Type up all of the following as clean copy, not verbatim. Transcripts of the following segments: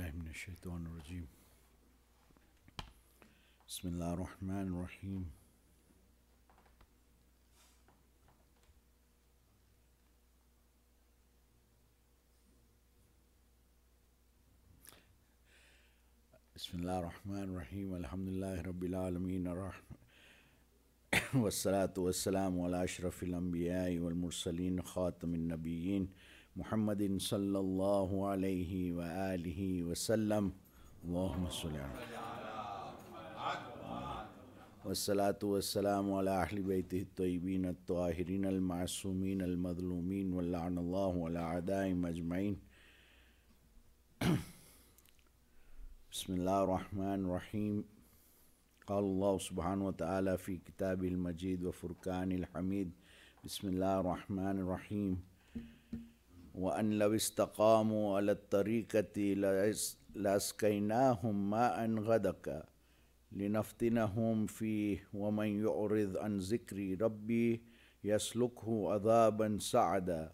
billahi minash shaitanir rajim. Bismillahir Rahmanir Rahim. Bismillahir Rahmanir Rahim. Alhamdulillahi Rabbil Alameen. Wassalatu wassalamu ala ashrafil anbiya'i wal mursaleen khatamin nabiyyin Muhammadin sallallahu alayhi wa alihi wa sallam. Allahumma salli ala wassalatu wassalamu ala Ahlul-bayt at-tayyibin at-tahirin al-ma'sumin al-madhlumin wa la'anallahu ala a'da'ihim ajma'in. Bismillahir Rahmanir Rahim. قال الله سبحانه وتعالى في كتابه المجيد وفرقانه الحميد. بسم الله الرحمن الرحيم. وأن لو استقاموا على الطريقة لأسقيناهم ماء غدقا لنفتنهم فيه ومن يعرض عن ذكر ربي يسلكه عذابا صعدا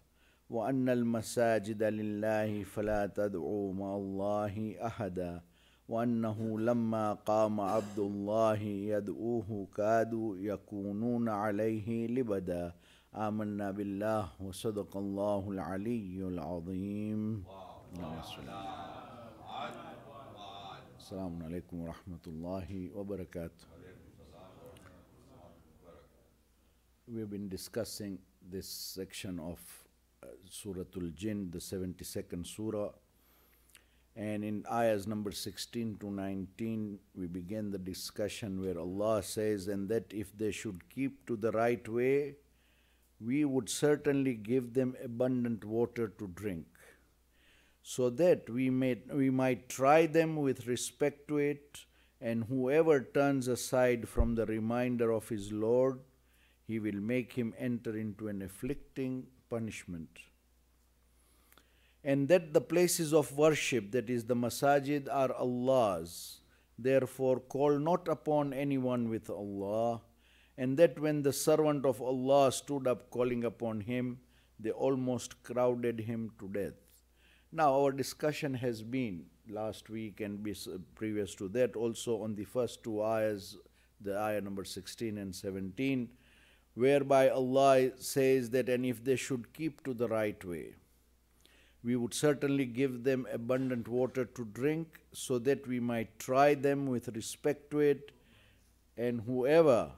وأن المساجد لله فلا تدعوا مع الله أحدا وأنه لما قام عبد الله يدعوه كادوا يكونون عليه لبدا آمنا بالله وصدق الله العلي العظيم. السلام عليكم ورحمة الله وبركاته. We've been discussing this section of Surah Al-Jinn, the 72nd Surah. And in ayahs number 16 to 19, we begin the discussion where Allah says, and that if they should keep to the right way, we would certainly give them abundant water to drink, so that we might try them with respect to it, and whoever turns aside from the reminder of his Lord, he will make him enter into an afflicting punishment. And that the places of worship, that is the masajid, are Allah's. Therefore call not upon anyone with Allah. And that when the servant of Allah stood up calling upon him, they almost crowded him to death. Now our discussion has been last week and previous to that also on the first two ayahs, the ayah number 16 and 17, whereby Allah says that, and if they should keep to the right way, we would certainly give them abundant water to drink, so that we might try them with respect to it, and whoever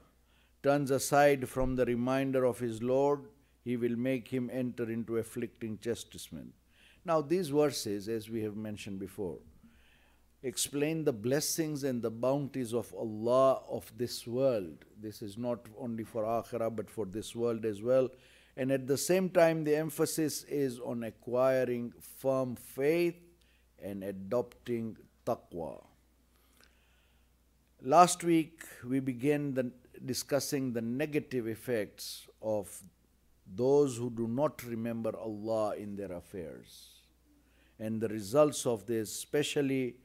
turns aside from the reminder of his Lord, he will make him enter into afflicting chastisement. Now these verses, as we have mentioned before, explain the blessings and the bounties of Allah of this world. This is not only for Akhirah but for this world as well. And at the same time, the emphasis is on acquiring firm faith and adopting taqwa. Last week, we began discussing the negative effects of those who do not remember Allah in their affairs, and the results of this, especially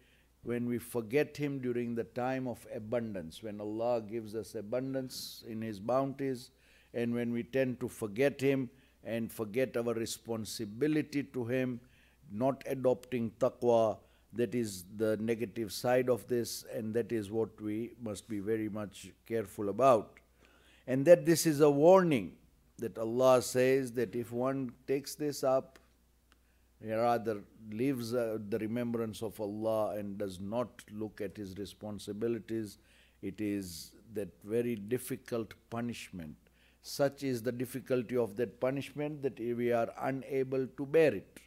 when we forget Him during the time of abundance, when Allah gives us abundance in His bounties, and when we tend to forget Him and forget our responsibility to Him, not adopting taqwa. That is the negative side of this, and that is what we must be very much careful about. And that this is a warning, that Allah says that if one takes this up, rather leaves the remembrance of Allah and does not look at his responsibilities, it is that very difficult punishment. Such is the difficulty of that punishment that we are unable to bear it.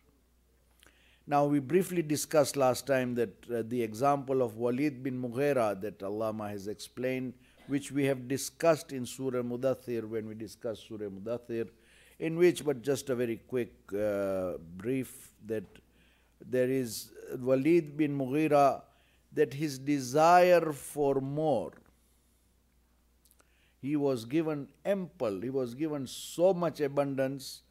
Now we briefly discussed last time that the example of Walid bin Mughira that Allah has explained, which we have discussed in Surah Mudathir when we discussed Surah Mudathir, in which, but just a very quick brief, that there is Walid bin Mughira, that his desire for more, he was given ample, he was given so much abundance,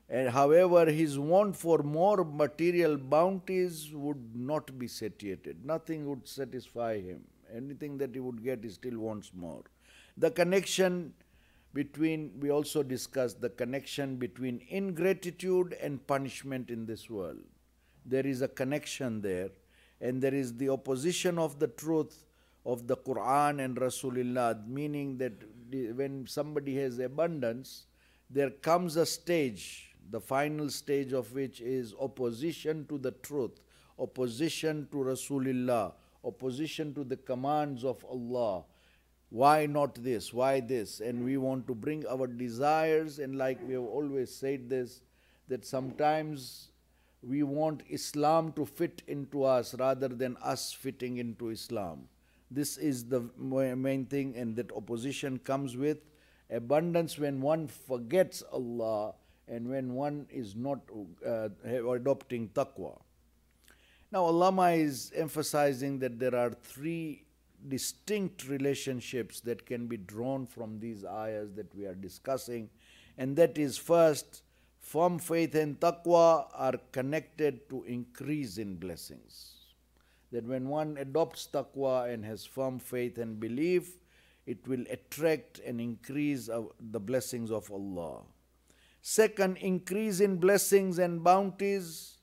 and however his want for more material bounties would not be satiated. Nothing would satisfy him. Anything that he would get, he still wants more. The connection between, we also discussed the connection between ingratitude and punishment in this world. There is a connection there, and there is the opposition of the truth of the Quran and Rasulullah, meaning that when somebody has abundance, there comes a stage, the final stage of which is opposition to the truth, opposition to Rasulullah, opposition to the commands of Allah. Why not this? Why this? And we want to bring our desires, and like we have always said this, that sometimes we want Islam to fit into us rather than us fitting into Islam. This is the main thing, and that opposition comes with abundance when one forgets Allah and when one is not adopting taqwa. Now, Allama is emphasizing that there are three distinct relationships that can be drawn from these ayahs that we are discussing, and that is, first, firm faith and taqwa are connected to increase in blessings. That when one adopts taqwa and has firm faith and belief, it will attract and increase the blessings of Allah. Second, increase in blessings and bounties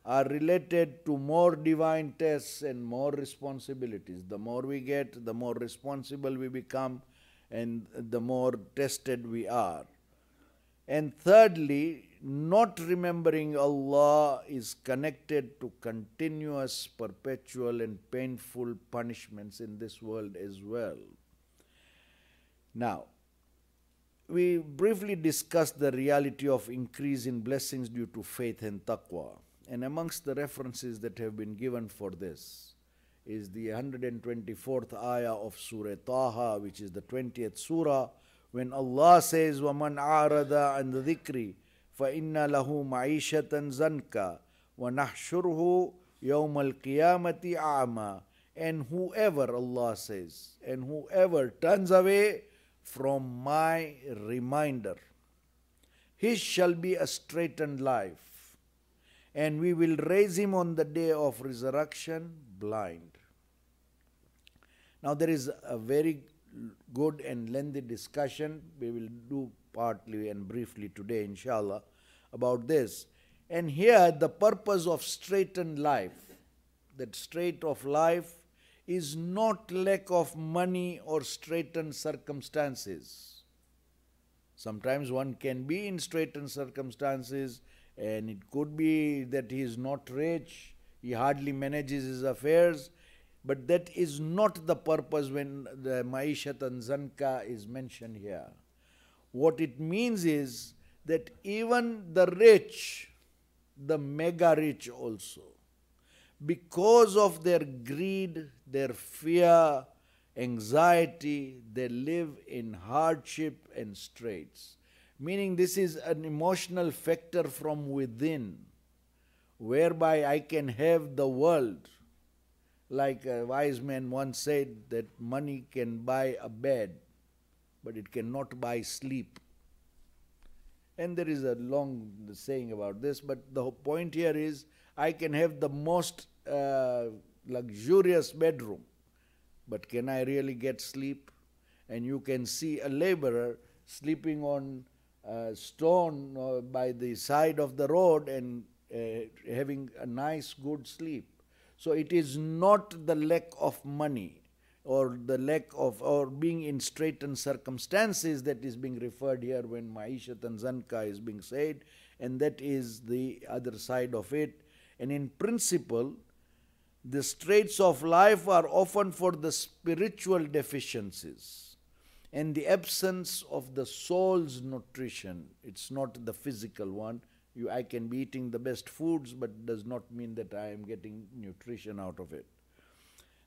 are related to more divine tests and more responsibilities. The more we get, the more responsible we become, and the more tested we are. And thirdly, not remembering Allah is connected to continuous, perpetual and painful punishments in this world as well. Now, we briefly discussed the reality of increase in blessings due to faith and taqwa. And amongst the references that have been given for this is the 124th ayah of Surah Taha, which is the 20th surah, when Allah says, وَمَنْ أَعْرَضَ عَنْ ذِكْرِي فَإِنَّ لَهُ مَعِيشَةً زَنْكَ وَنَحْشُرُهُ يَوْمَ الْقِيَامَةِ أَعْمَى. And whoever, Allah says, and whoever turns away from my reminder, his shall be a straitened life, and we will raise him on the day of resurrection blind. Now there is a very good and lengthy discussion. We will do partly and briefly today, inshallah, about this. And here the purpose of straitened life, that strait of life is not lack of money or straitened circumstances. Sometimes one can be in straitened circumstances, and it could be that he is not rich, he hardly manages his affairs, but that is not the purpose when the Ma'ishatan Zanka is mentioned here. What it means is that even the rich, the mega rich also, because of their greed, their fear, anxiety, they live in hardship and straits. Meaning this is an emotional factor from within, whereby I can have the world. Like a wise man once said that money can buy a bed, but it cannot buy sleep. And there is a long saying about this, but the point here is I can have the most luxurious bedroom, but can I really get sleep? And you can see a laborer sleeping on a stone by the side of the road and having a nice good sleep. So it is not the lack of money or the lack of, or being in straitened circumstances that is being referred here when Ma'ishatan Zanka is being said, and that is the other side of it. And in principle, the straits of life are often for the spiritual deficiencies and the absence of the soul's nutrition. It's not the physical one. I can be eating the best foods, but does not mean that I am getting nutrition out of it.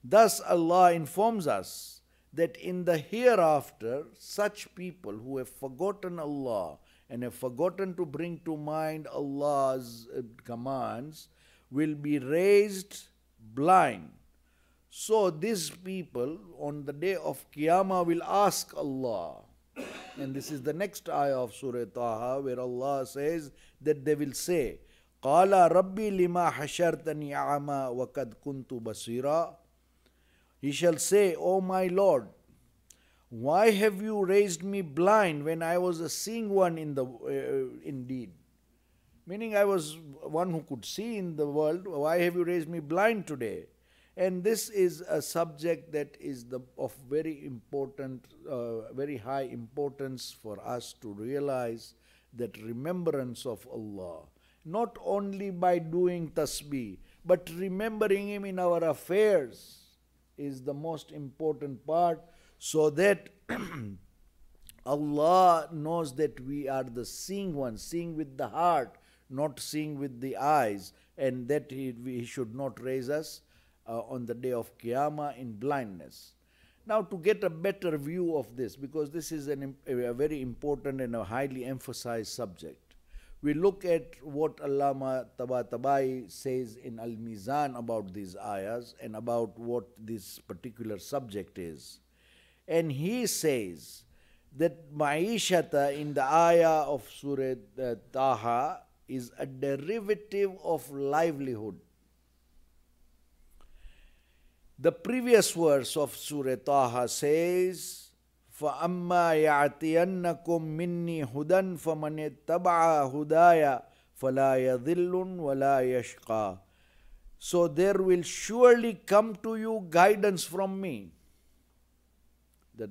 Thus, Allah informs us that in the hereafter, such people who have forgotten Allah and have forgotten to bring to mind Allah's commands will be raised blind. So these people on the day of Qiyamah will ask Allah. And this is the next ayah of Surah Taha, where Allah says that they will say, قَالَ رَبِّي لِمَا حَشَرْتَنِي أَعْمَى وَقَدْ كُنْتُ بَصِيرًا. He shall say, O my Lord, why have you raised me blind when I was a seeing one indeed? Meaning I was one who could see in the world. Why have you raised me blind today? And this is a subject that is of very important, very high importance for us to realize that remembrance of Allah, not only by doing tasbih, but remembering Him in our affairs is the most important part, so that Allah knows that we are the seeing ones, seeing with the heart, not seeing with the eyes, and that He should not raise us on the day of Qiyamah in blindness. Now, to get a better view of this, because this is a very important and a highly emphasized subject, we look at what Allama Tabatabai says in Al-Mizan about these ayahs and about what this particular subject is. And he says that Ma'ishata in the ayah of Surah Taha is a derivative of livelihood. The previous verse of Surah Taha says, فَأَمَّا يَعْتِيَنَّكُم مِّنِّي هُدًى فَمَنِ اتَّبَعَ هُدَايَ فَلَا يَضِلُّ وَلَا يَشْقَى. So there will surely come to you guidance from me. The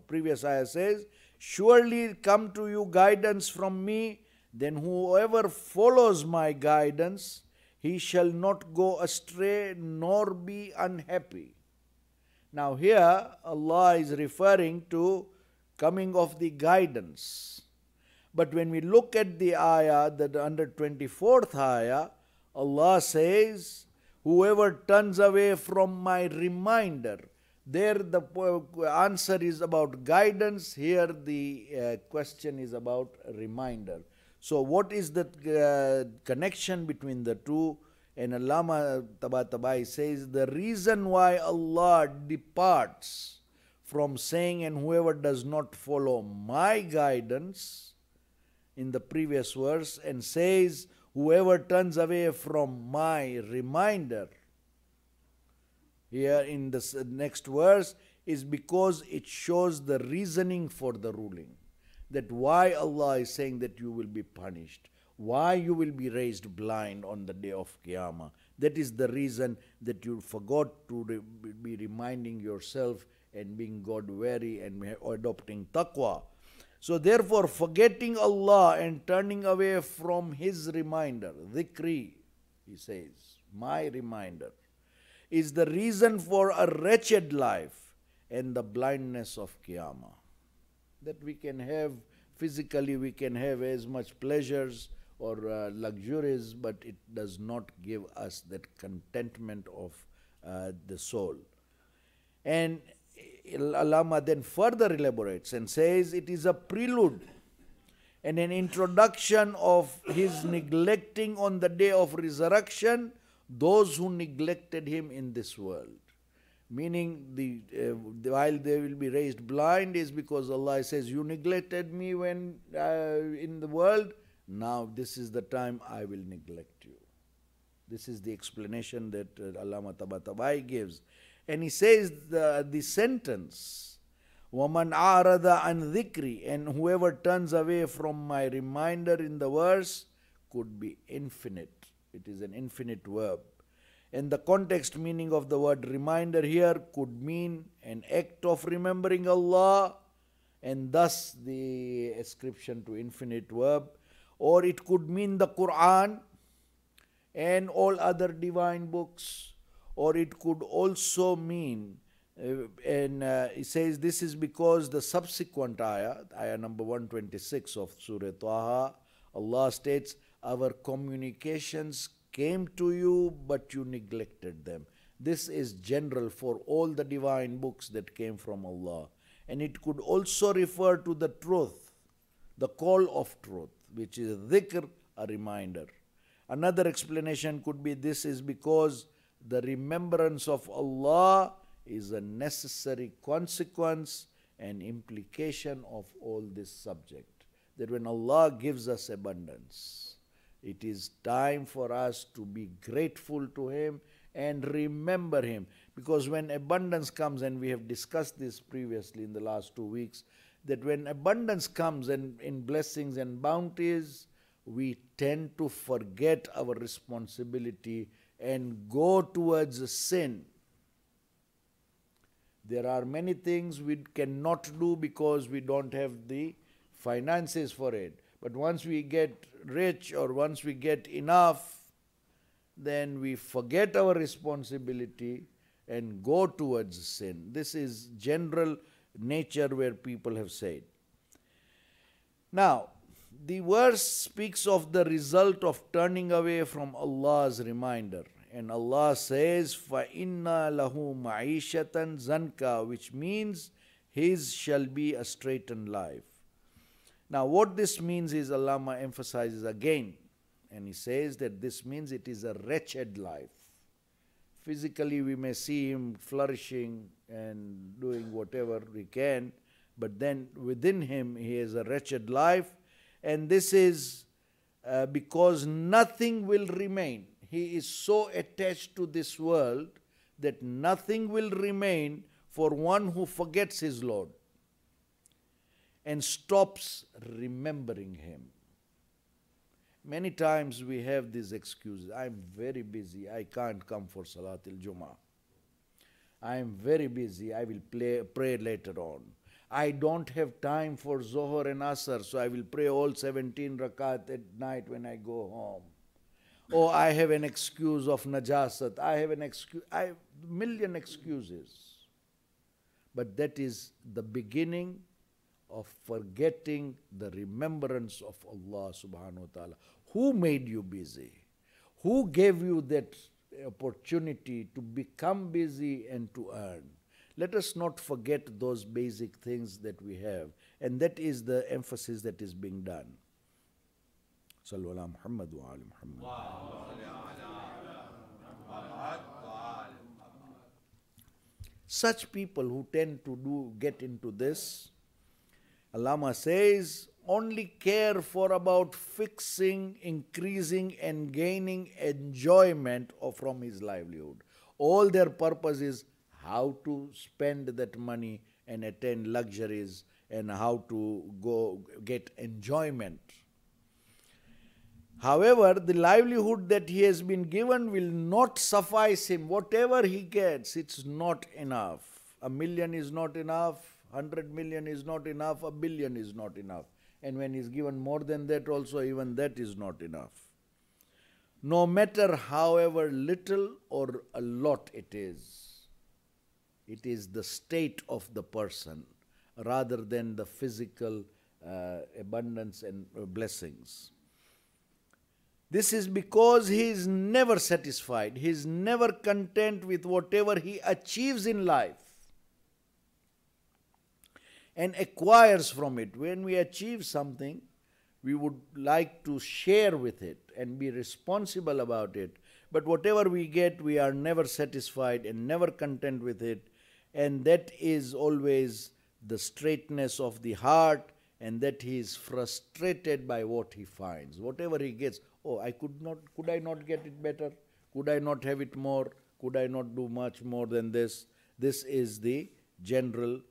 previous ayah says, surely come to you guidance from me, then whoever follows my guidance, he shall not go astray nor be unhappy. Now here Allah is referring to coming of the guidance. But when we look at the ayah, the 124th ayah, Allah says, whoever turns away from my reminder. There the answer is about guidance, here the question is about reminder. So what is the connection between the two? And Allama Tabatabai says the reason why Allah departs from saying, and whoever does not follow my guidance in the previous verse, and says whoever turns away from my reminder here in this next verse, is because it shows the reasoning for the ruling. That why Allah is saying that you will be punished, why you will be raised blind on the day of Qiyamah. That is the reason that you forgot to be reminding yourself and being God-wary and adopting taqwa. So therefore, forgetting Allah and turning away from His reminder, dhikri, he says, my reminder, is the reason for a wretched life and the blindness of Qiyamah. That we can have, physically we can have as much pleasures or luxuries, but it does not give us that contentment of the soul. And Allama then further elaborates and says it is a prelude and an introduction of his neglecting on the day of resurrection those who neglected him in this world. Meaning, while they will be raised blind is because Allah says, you neglected me when in the world, now this is the time I will neglect you. This is the explanation that Allama Tabatabai gives. And he says the sentence, وَمَنْ أَعْرَضَ عَنْ ذِكْرِ, and whoever turns away from my reminder in the verse could be infinite. It is an infinite verb. And the context meaning of the word reminder here could mean an act of remembering Allah, and thus the ascription to infinite verb. Or it could mean the Quran and all other divine books. Or it could also mean, it says this is because the subsequent ayah number 126 of Surah Taha, Allah states, our communications came to you, but you neglected them. This is general for all the divine books that came from Allah. And it could also refer to the truth, the call of truth, which is dhikr, a reminder. Another explanation could be this is because the remembrance of Allah is a necessary consequence and implication of all this subject. That when Allah gives us abundance, it is time for us to be grateful to Him and remember Him. Because when abundance comes, and we have discussed this previously in the last 2 weeks, that when abundance comes and in blessings and bounties, we tend to forget our responsibility and go towards sin. There are many things we cannot do because we don't have the finances for it. But once we get rich or once we get enough, then we forget our responsibility and go towards sin. This is general nature where people have said. Now, the verse speaks of the result of turning away from Allah's reminder. And Allah says, فَإِنَّ لَهُ مَعِيشَةً زَنْكَ, which means his shall be a straitened life. Now what this means is, Allama emphasizes again, and he says that this means it is a wretched life. Physically we may see him flourishing and doing whatever he can, but then within him he has a wretched life, and this is because nothing will remain. He is so attached to this world that nothing will remain for one who forgets his Lord and stops remembering him. Many times we have these excuses. I'm very busy, I can't come for Salatul Jummah. I am very busy, I will pray later on. I don't have time for Zohar and Asr, so I will pray all 17 rakat at night when I go home. Oh, I have an excuse of najasat. I have a million excuses. But that is the beginning of forgetting the remembrance of Allah subhanahu wa ta'ala. Who made you busy? Who gave you that opportunity to become busy and to earn? Let us not forget those basic things that we have. And that is the emphasis that is being done. Sallu ala Muhammad wa ali Muhammad. Such people who tend to get into this, Allama says, only care for about fixing, increasing and gaining enjoyment from his livelihood. All their purpose is how to spend that money and attain luxuries and how to go get enjoyment. However, the livelihood that he has been given will not suffice him. Whatever he gets, it's not enough. 1 million is not enough, 100 million is not enough, 1 billion is not enough. And when he's given more than that also, even that is not enough. No matter however little or a lot it is the state of the person rather than the physical abundance and blessings. This is because he is never satisfied. He is never content with whatever he achieves in life and acquires from it. When we achieve something, we would like to share with it and be responsible about it. But whatever we get, we are never satisfied and never content with it. And that is always the straightness of the heart, and that he is frustrated by what he finds. Whatever he gets, oh, could I not get it better? Could I not have it more? Could I not do much more than this? This is the general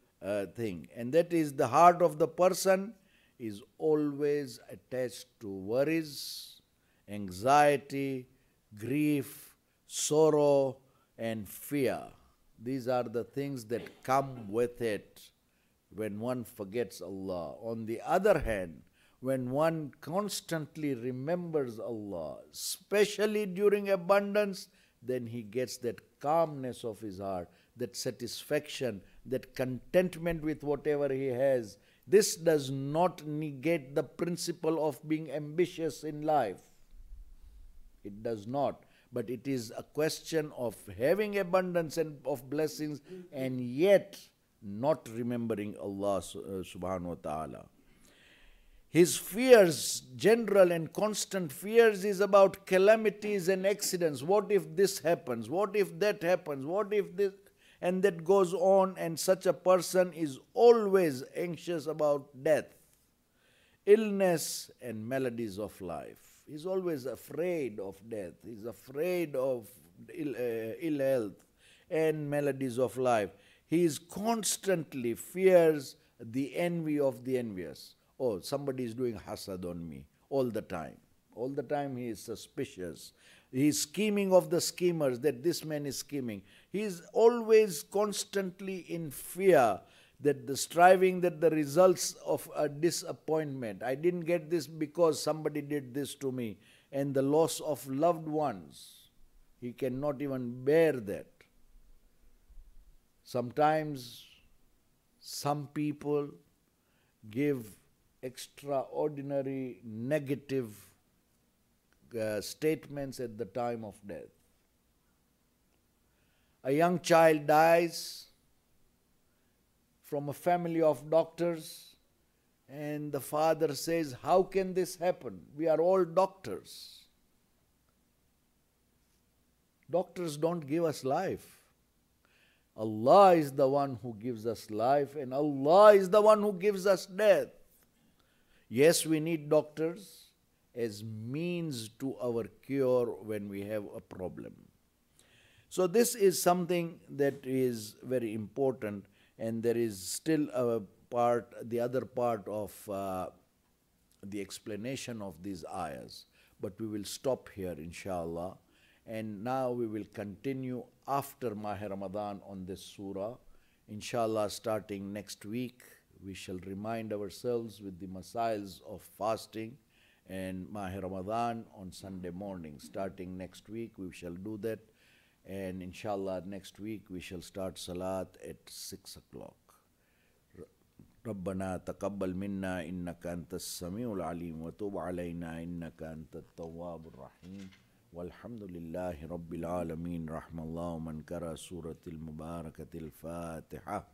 thing. And that is the heart of the person is always attached to worries, anxiety, grief, sorrow, and fear. These are the things that come with it when one forgets Allah. On the other hand, when one constantly remembers Allah, especially during abundance, then he gets that calmness of his heart, that satisfaction, that contentment with whatever he has. This does not negate the principle of being ambitious in life. It does not. But it is a question of having abundance and of blessings and yet not remembering Allah subhanahu wa ta'ala. His fears, general and constant fears, is about calamities and accidents. What if this happens? What if that happens? What if this? And that goes on, and such a person is always anxious about death, illness and maladies of life. He's always afraid of death. He's afraid of ill health and maladies of life. He is constantly fears the envy of the envious. Oh, somebody is doing hasad on me all the time. All the time he is suspicious. He is scheming of the schemers, that this man is scheming. He is always constantly in fear that the striving, that the results of a disappointment. I didn't get this because somebody did this to me. And the loss of loved ones. He cannot even bear that. Sometimes some people give extraordinary negative statements at the time of death. A young child dies from a family of doctors, and the father says, how can this happen? We are all doctors. Doctors don't give us life. Allah is the one who gives us life, and Allah is the one who gives us death. Yes, we need doctors as means to our cure when we have a problem. So this is something that is very important, and there is still a part, the other part of the explanation of these ayahs. But we will stop here, inshallah. And now we will continue after Maha Ramadan on this surah. Inshallah, starting next week, we shall remind ourselves with the masails of fasting and Maha Ramadan on Sunday morning. Starting next week, we shall do that. And inshallah, next week, we shall start Salat at 6 o'clock. ربنا تقبل منا إنك أنت السميع العليم وتب علينا إنك أنت التواب الرحيم والحمد لله رب العالمين رحم الله من قرأ سورة المباركة الفاتحة.